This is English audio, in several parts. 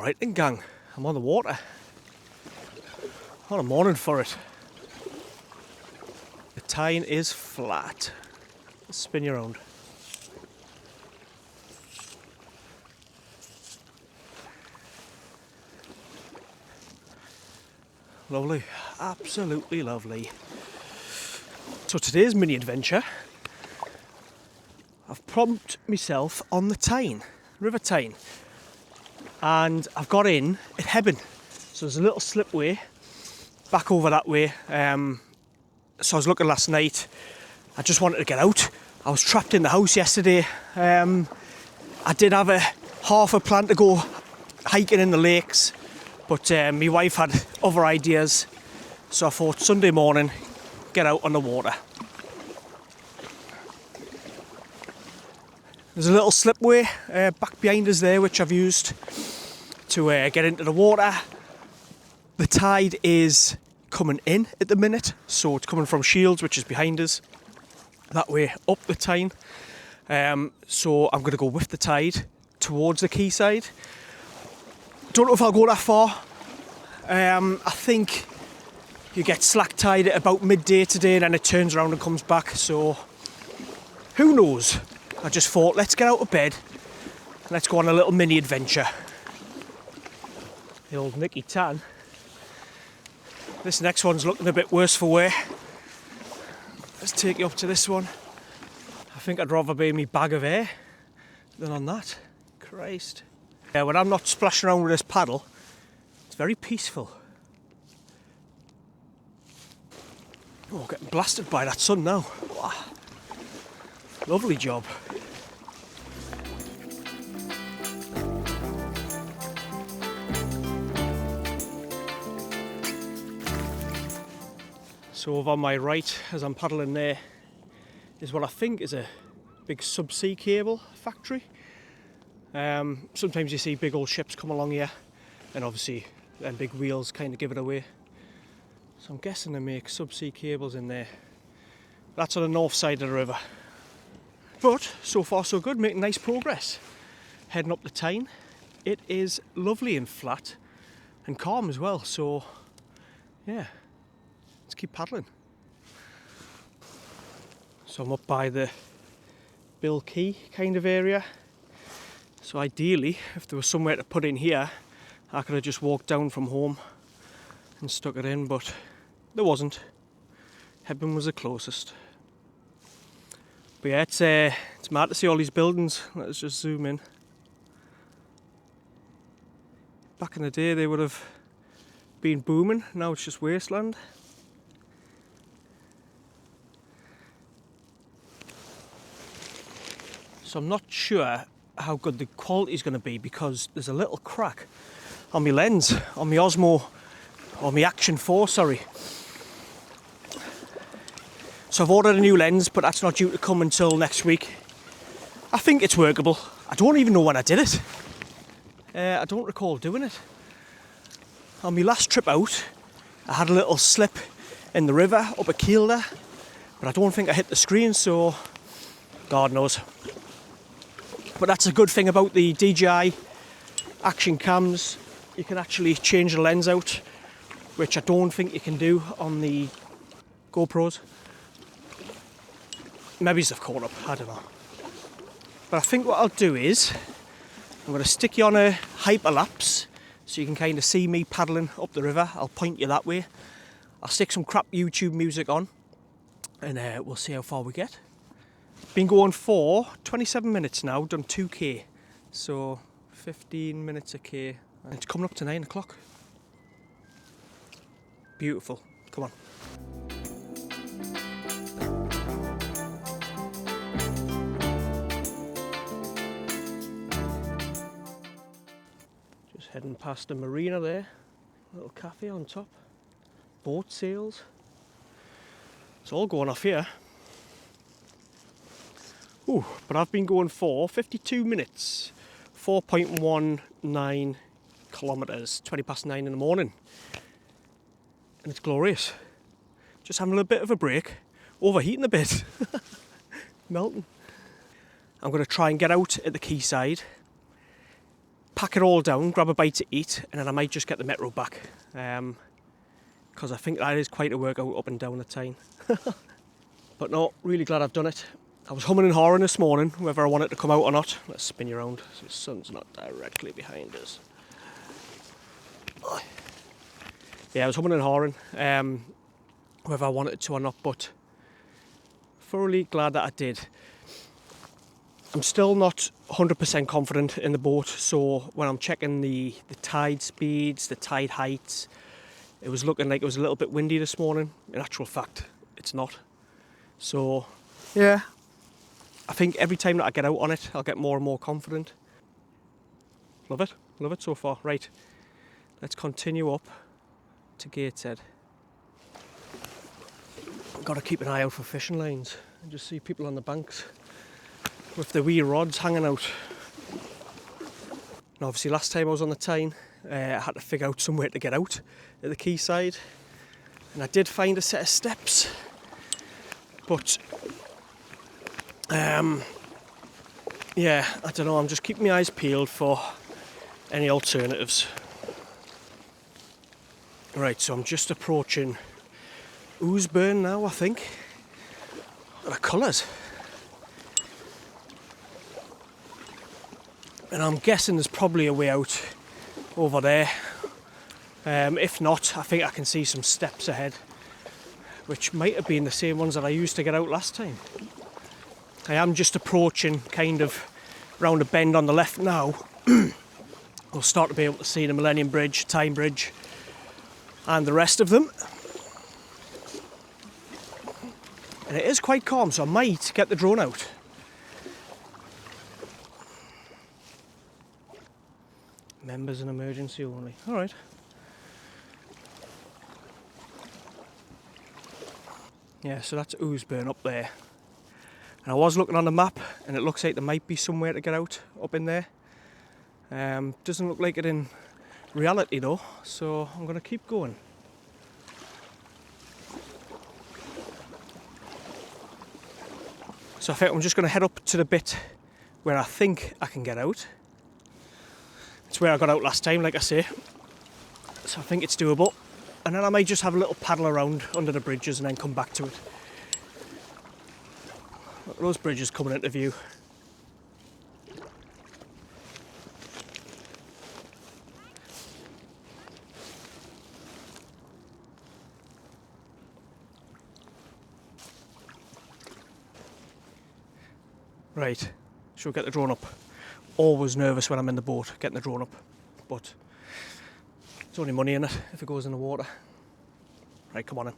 Right then, gang, I'm on the water. What a morning for it. The Tyne is flat. Let's spin you around. Lovely, absolutely lovely. So today's mini adventure, I've propped myself on the Tyne, River Tyne, and I've got in at Hebben. So there's a little slipway back over that way. So I was looking last night, I just wanted to get out. I was trapped in the house yesterday. I did have half a plan to go hiking in the lakes, but my wife had other ideas, so I thought Sunday morning, get out on the water. There's a little slipway back behind us there, which I've used to get into the water. The tide is coming in at the minute, so it's coming from Shields, which is behind us, that way up the Tyne. So I'm going to go with the tide towards the quayside. Don't know if I'll go that far. I think you get slack tide at about midday today, and then it turns around and comes back, so who knows. I just thought, let's get out of bed and let's go on a little mini adventure. The old Nicky Tan. This next one's looking a bit worse for wear. Let's take you up to this one. I think I'd rather be in my bag of air than on that. Christ. Yeah, when I'm not splashing around with this paddle, it's very peaceful. Oh, getting blasted by that sun now. Wow. Lovely job. So over on my right, as I'm paddling there, is what I think is a big subsea cable factory. Sometimes you see big old ships come along here, and obviously them big wheels kind of give it away. So I'm guessing they make subsea cables in there. That's on the north side of the river. But so far so good, making nice progress. Heading up the Tyne. It is lovely and flat and calm as well, so yeah. Let's keep paddling. So I'm up by the Bill Quay kind of area. So ideally, if there was somewhere to put in here, I could have just walked down from home and stuck it in, but there wasn't. Hebben was the closest. But yeah, it's mad to see all these buildings. Let's just zoom in. Back in the day, they would have been booming. Now it's just wasteland. So I'm not sure how good the quality is going to be, because there's a little crack on my lens, on my Osmo, or my Action 4, sorry. So I've ordered a new lens, but that's not due to come until next week. I think it's workable. I don't even know when I did it. I don't recall doing it. On my last trip out, I had a little slip in the river up at Kielder, but I don't think I hit the screen, so God knows. But that's a good thing about the DJI Action cams. You can actually change the lens out, which I don't think you can do on the GoPros. Maybe they've caught up, I don't know. But I think what I'll do is, I'm going to stick you on a hyperlapse so you can kind of see me paddling up the river. I'll point you that way. I'll stick some crap YouTube music on, and we'll see how far we get. Been going for 27 minutes now, done 2k, so 15 minutes a k, and it's coming up to 9 o'clock. Beautiful, come on. Just heading past the marina there, little cafe on top, boat sails, it's all going off here. Ooh, but I've been going for 52 minutes, 4.19 kilometres, 20 past 9 in the morning. And it's glorious. Just having a little bit of a break, overheating a bit, melting. I'm going to try and get out at the quayside, pack it all down, grab a bite to eat, and then I might just get the Metro back. Because I think that is quite a workout up and down the Tyne. But no, really glad I've done it. I was humming and hawing this morning, whether I want it to come out or not. Let's spin you around so the sun's not directly behind us. Yeah, I was humming and hawing, whether I wanted to or not, but thoroughly glad that I did. I'm still not 100% confident in the boat, so when I'm checking the tide speeds, the tide heights, it was looking like it was a little bit windy this morning. In actual fact, it's not. So, yeah, I think every time that I get out on it, I'll get more and more confident. Love it so far. Right, let's continue up to Gateshead. I've got to keep an eye out for fishing lines and just see people on the banks with the wee rods hanging out. Now obviously last time I was on the Tyne, I had to figure out somewhere to get out at the quayside, and I did find a set of steps, but yeah, I don't know, I'm just keeping my eyes peeled for any alternatives. Right, so I'm just approaching Ouseburn now, I think. What are the colours? And I'm guessing there's probably a way out over there. If not, I think I can see some steps ahead, which might have been the same ones that I used to get out last time. I am just approaching kind of round a bend on the left now. We'll start to be able to see the Millennium Bridge, Tyne Bridge, and the rest of them. And it is quite calm, so I might get the drone out. Members and emergency only. Alright. Yeah, so that's Ouseburn up there. And I was looking on the map, and it looks like there might be somewhere to get out up in there. Doesn't look like it in reality though, so I'm going to keep going. So I think I'm just going to head up to the bit where I think I can get out. It's where I got out last time, like I say. So I think it's doable. And then I might just have a little paddle around under the bridges and then come back to it. Look at those bridges coming into view. Right, should we get the drone up? Always nervous when I'm in the boat, getting the drone up, but it's only money in it if it goes in the water. Right, come on in.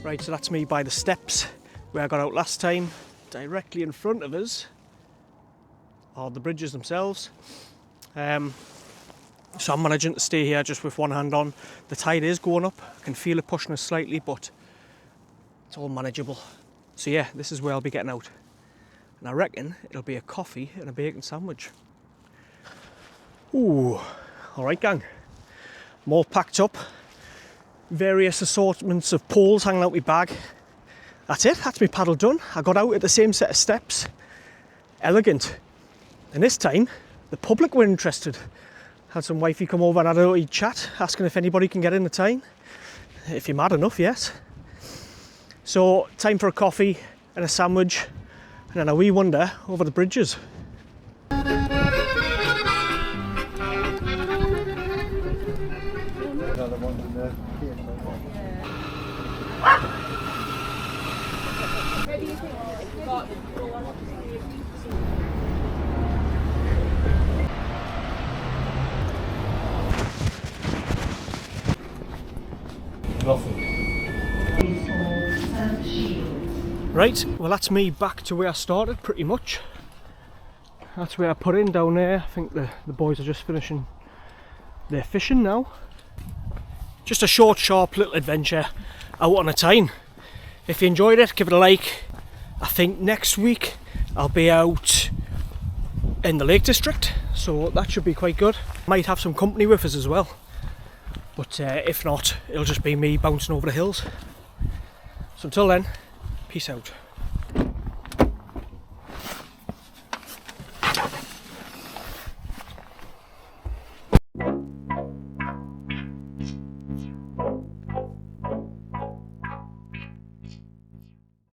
Right, so that's me by the steps where I got out last time. Directly in front of us are the bridges themselves. So I'm managing to stay here just with one hand on. The tide is going up. I can feel it pushing us slightly, but it's all manageable. So yeah, this is where I'll be getting out. And I reckon it'll be a coffee and a bacon sandwich. Ooh, all right gang. I'm all packed up. Various assortments of poles hanging out my bag. That's it, that's my paddle done. I got out at the same set of steps. Elegant. And this time, the public were interested. Had some wifey come over and had a little chat, asking if anybody can get in the Tyne. If you're mad enough, yes. So, time for a coffee and a sandwich, and then a wee wander over the bridges. Right, well that's me back to where I started pretty much. That's where I put in down there. I think the boys are just finishing their fishing now. Just a short, sharp little adventure out on a Tyne. If you enjoyed it, give it a like. I think next week I'll be out in the Lake District, so that should be quite good. Might have some company with us as well, but if not, it'll just be me bouncing over the hills. So until then, peace out.